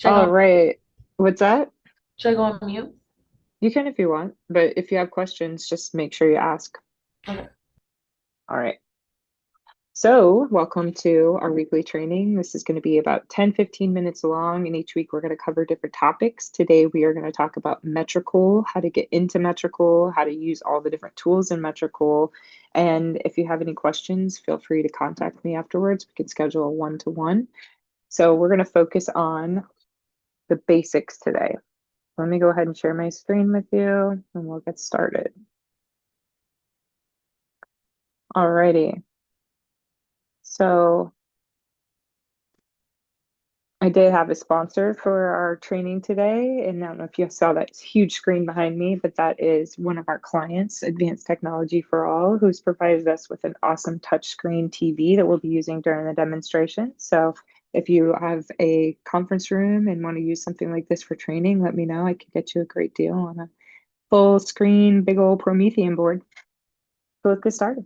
Should I go All on, right. What's that? should I go on mute? You can if you want, but if you have questions, just make sure you ask. Okay. All right. So, welcome to our weekly training. This is going to be about 10-15 minutes long, and each week we're going to cover different topics. Today, we are going to talk about Metricool, how to get into Metricool, how to use all the different tools in Metricool. And if you have any questions, feel free to contact me afterwards. We can schedule a one-to-one. So, we're going to focus on the basics today. Let me go ahead and share my screen with you, and we'll get started. Alrighty. So I did have a sponsor for our training today, and I don't know if you saw that huge screen behind me, but that is one of our clients, Advanced Technology for All, who's provided us with an awesome touchscreen TV that we'll be using during the demonstration. So if you have a conference room and want to use something like this for training, let me know. I could get you a great deal on a full screen, big old Promethean board. So let's get started.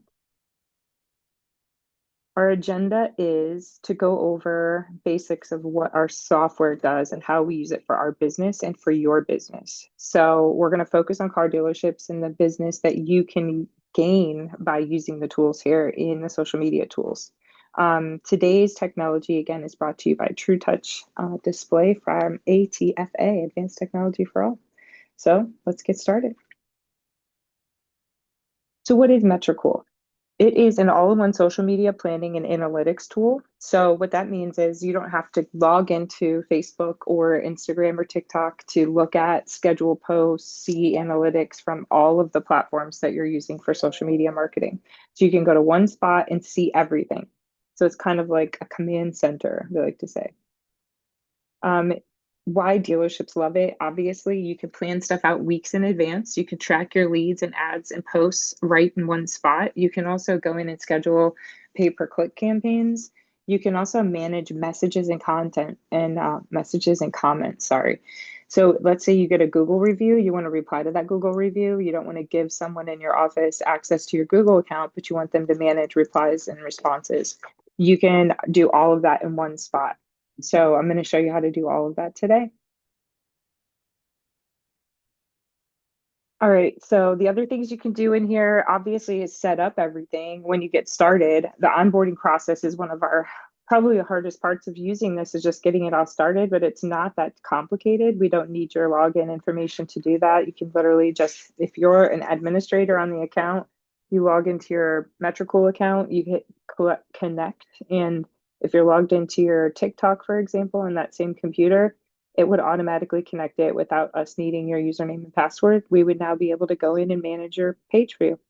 Our agenda is to go over basics of what our software does and how we use it for our business and for your business. So, we're going to focus on car dealerships and the business that you can gain by using the tools here in the social media tools. Today's technology, again, is brought to you by TrueTouch Display from ATFA, Advanced Technology for All. So, let's get started. So, what is Metricool? It is an all-in-one social media planning and analytics tool. So what that means is you don't have to log into Facebook or Instagram or TikTok to look at schedule posts, see analytics from all of the platforms that you're using for social media marketing. So you can go to one spot and see everything. So it's kind of like a command center, we like to say. Um, why dealerships love it. Obviously, you can plan stuff out weeks in advance. You can track your leads and ads and posts right in one spot. You can also go in and schedule pay-per-click campaigns. You can also manage messages and content and messages and comments. Sorry. So let's say you get a Google review, you want to reply to that Google review. You don't want to give someone in your office access to your Google account, but you want them to manage replies and responses. You can do all of that in one spot. So I'm going to show you how to do all of that today. All right, so the other things you can do in here obviously is set up everything when you get started. The onboarding process is one of our probably the hardest parts of using this is just getting it all started, but it's not that complicated. We don't need your login information to do that. You can literally just, if you're an administrator on the account, you log into your Metricool account, you hit connect, and if you're logged into your TikTok, for example, on that same computer, it would automatically connect it without us needing your username and password. We would now be able to go in and manage your page for you.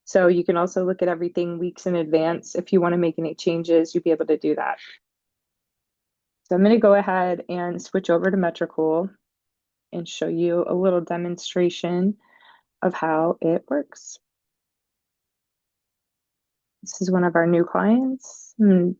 So you can also look at everything weeks in advance. If you want to make any changes, you'll be able to do that. So I'm going to go ahead and switch over to Metricool and show you a little demonstration of how it works. This is one of our new clients.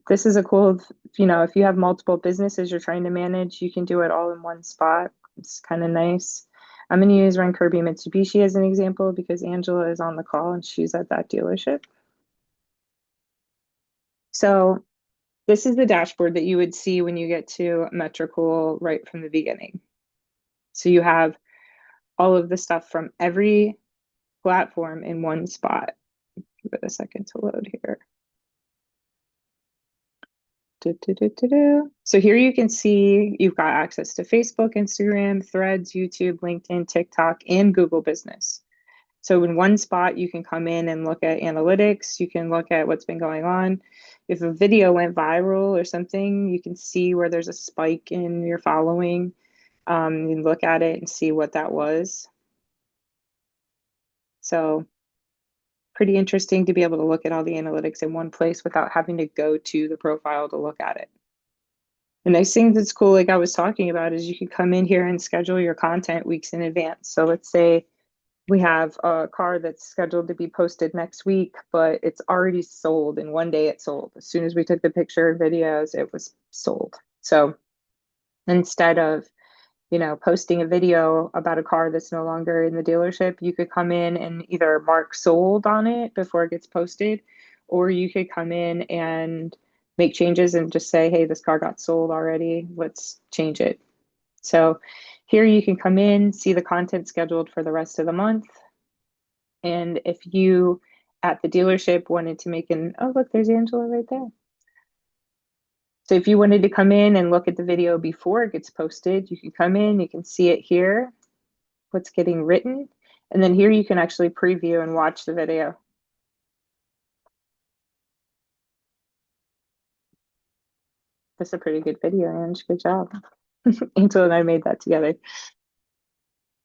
This is a cool, if you have multiple businesses you're trying to manage, you can do it all in one spot. It's kind of nice. I'm going to use Run Kirby Mitsubishi as an example because Angela is on the call and she's at that dealership. So this is the dashboard that you would see when you get to Metricool right from the beginning. So you have all of the stuff from every platform in one spot. Give it a second to load here. So here you can see you've got access to Facebook, Instagram, Threads, YouTube, LinkedIn, TikTok, and Google Business. So in one spot, you can come in and look at analytics. You can look at what's been going on. If a video went viral or something, you can see where there's a spike in your following. You can look at it and see what that was. So pretty interesting to be able to look at all the analytics in one place without having to go to the profile to look at it. The nice thing that's cool, like I was talking about, is you can come in here and schedule your content weeks in advance. So let's say we have a car that's scheduled to be posted next week, but it's already sold. In one day, it sold. As soon as we took the picture and videos, it was sold. So instead of, posting a video about a car that's no longer in the dealership, you could come in and either mark sold on it before it gets posted, or you could come in and make changes and just say, hey, this car got sold already. Let's change it. So here you can come in, see the content scheduled for the rest of the month. And if you at the dealership wanted to make oh, look, there's Angela right there. So if you wanted to come in and look at the video before it gets posted, you can come in, you can see it here, what's getting written. And then here you can actually preview and watch the video. That's a pretty good video, Ange. Good job. Angela and I made that together.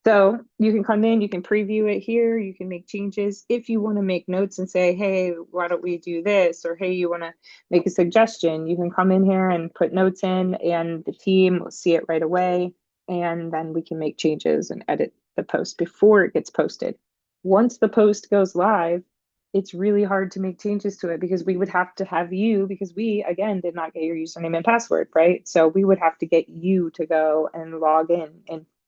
So you can come in, you can preview it here, you can make changes. If you want to make notes and say, hey, why don't we do this? Or hey, you want to make a suggestion, you can come in here and put notes in, and the team will see it right away. And then we can make changes and edit the post before it gets posted. Once the post goes live, it's really hard to make changes to it because we would have to have you, because we, again, did not get your username and password, right? So we would have to get you to go and log in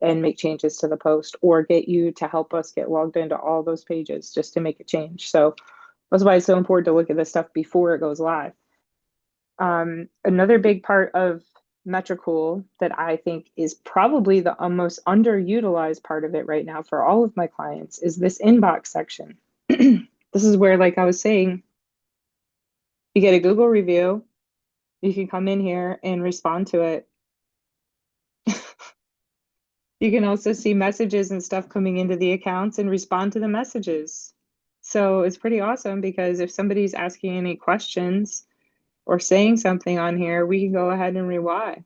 and make changes to the post, or get you to help us get logged into all those pages just to make a change. So that's why it's so important to look at this stuff before it goes live. Another big part of Metricool that I think is probably the most underutilized part of it right now for all of my clients is this inbox section. This is where, like I was saying, you get a Google review, you can come in here and respond to it. You can also see messages and stuff coming into the accounts and respond to the messages. So it's pretty awesome because if somebody's asking any questions or saying something on here, we can go ahead and reply.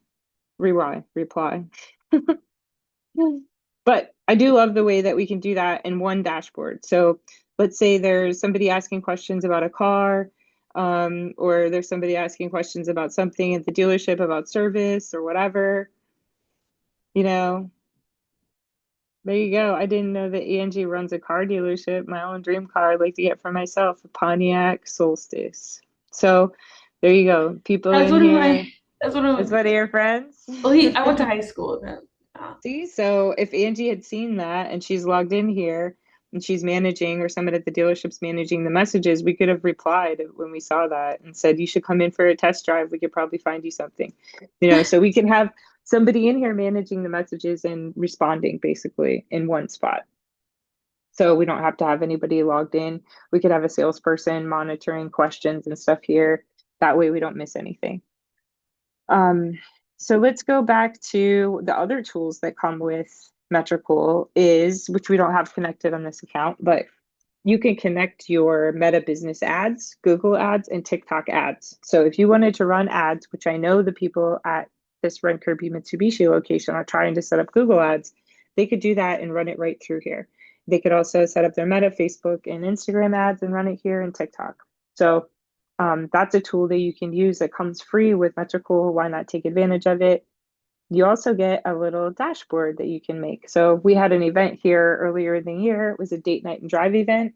But I do love the way that we can do that in one dashboard. So let's say there's somebody asking questions about a car, or there's somebody asking questions about something at the dealership about service or whatever, you know. There you go. I didn't know that Angie runs a car dealership. My own dream car I'd like to get for myself, a Pontiac Solstice. So there you go. People That's in one of here. my. That's one of. It's one of your friends. Well, I went to high school with him. See, so if Angie had seen that and she's logged in here and she's managing, or someone at the dealership's managing the messages, we could have replied when we saw that and said, you should come in for a test drive. We could probably find you something, so we can have somebody in here managing the messages and responding basically in one spot. So we don't have to have anybody logged in. We could have a salesperson monitoring questions and stuff here. That way we don't miss anything. So let's go back to the other tools that come with Metricool, which we don't have connected on this account, but you can connect your Meta Business ads, Google ads, and TikTok ads. So if you wanted to run ads, which I know the people at this Rent Kirby Mitsubishi location are trying to set up Google ads, they could do that and run it right through here. They could also set up their Meta, Facebook, and Instagram ads and run it here in TikTok. So that's a tool that you can use that comes free with Metricool. Why not take advantage of it? You also get a little dashboard that you can make. So we had an event here earlier in the year. It was a date night and drive event.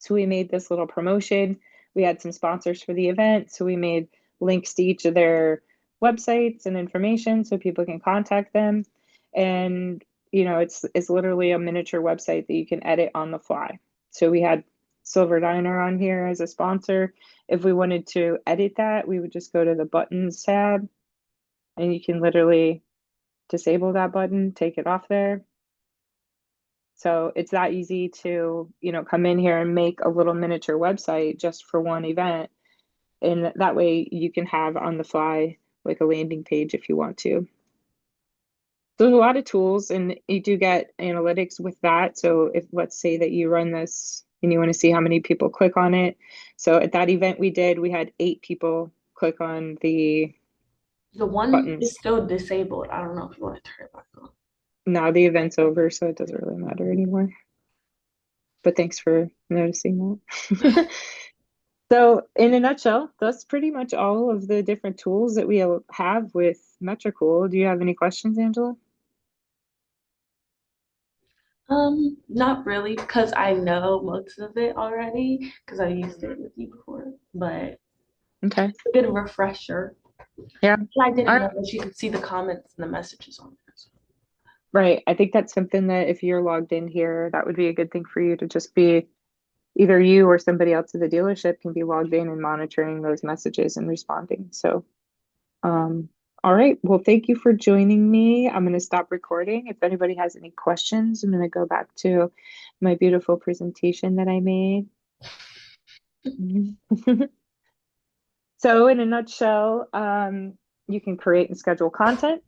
So we made this little promotion. We had some sponsors for the event. So we made links to each of their websites and information so people can contact them. And it's literally a miniature website that you can edit on the fly. So we had Silver Diner on here as a sponsor. If we wanted to edit that, we would just go to the buttons tab, and you can literally disable that button, take it off there. So it's that easy to, come in here and make a little miniature website just for one event. And that way you can have on the fly like a landing page if you want to. So there's a lot of tools, and you do get analytics with that. So if, let's say that you run this and you want to see how many people click on it. So at that event we did, we had 8 people click on the The one is buttons. still disabled. I don't know if you want to turn it back on. Now the event's over, so it doesn't really matter anymore. But thanks for noticing that. So in a nutshell, that's pretty much all of the different tools that we have with Metricool. Do you have any questions, Angela? Not really, because I know most of it already, because I used it with you before. But Okay. a good refresher. Yeah. I All didn't know right. that you could see the comments and the messages on there. Right. I think that's something that if you're logged in here, that would be a good thing for you to just be either you or somebody else at the dealership can be logged in and monitoring those messages and responding. So, um, all right. Well, thank you for joining me. I'm going to stop recording. If anybody has any questions, I'm going to go back to my beautiful presentation that I made. So, in a nutshell, you can create and schedule content.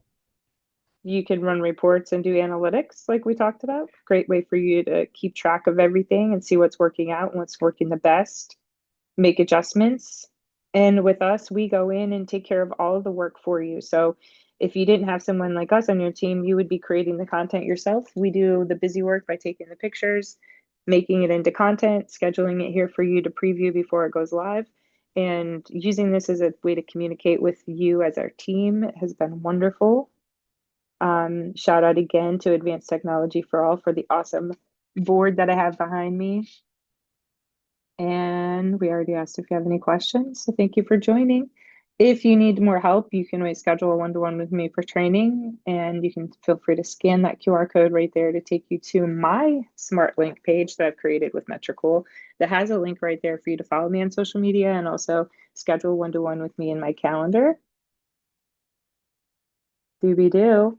You can run reports and do analytics, like we talked about. Great way for you to keep track of everything and see what's working out and what's working the best, make adjustments. And with us, we go in and take care of all of the work for you. So if you didn't have someone like us on your team, you would be creating the content yourself. We do the busy work by taking the pictures, making it into content, scheduling it here for you to preview before it goes live. And using this as a way to communicate with you as our team has been wonderful. Shout out again to Advanced Technology for All for the awesome board that I have behind me. And we already asked if you have any questions, so thank you for joining. If you need more help, you can always schedule a one-to-one with me for training, and you can feel free to scan that QR code right there to take you to my smart link page that I've created with Metricool that has a link right there for you to follow me on social media and also schedule one-to-one with me in my calendar. Doobie doo.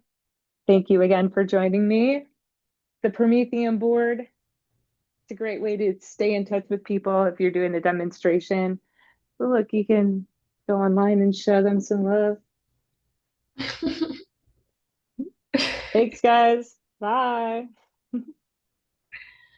Thank you again for joining me. The Promethean board, it's a great way to stay in touch with people if you're doing a demonstration. But look, you can go online and show them some love. Thanks, guys. Bye.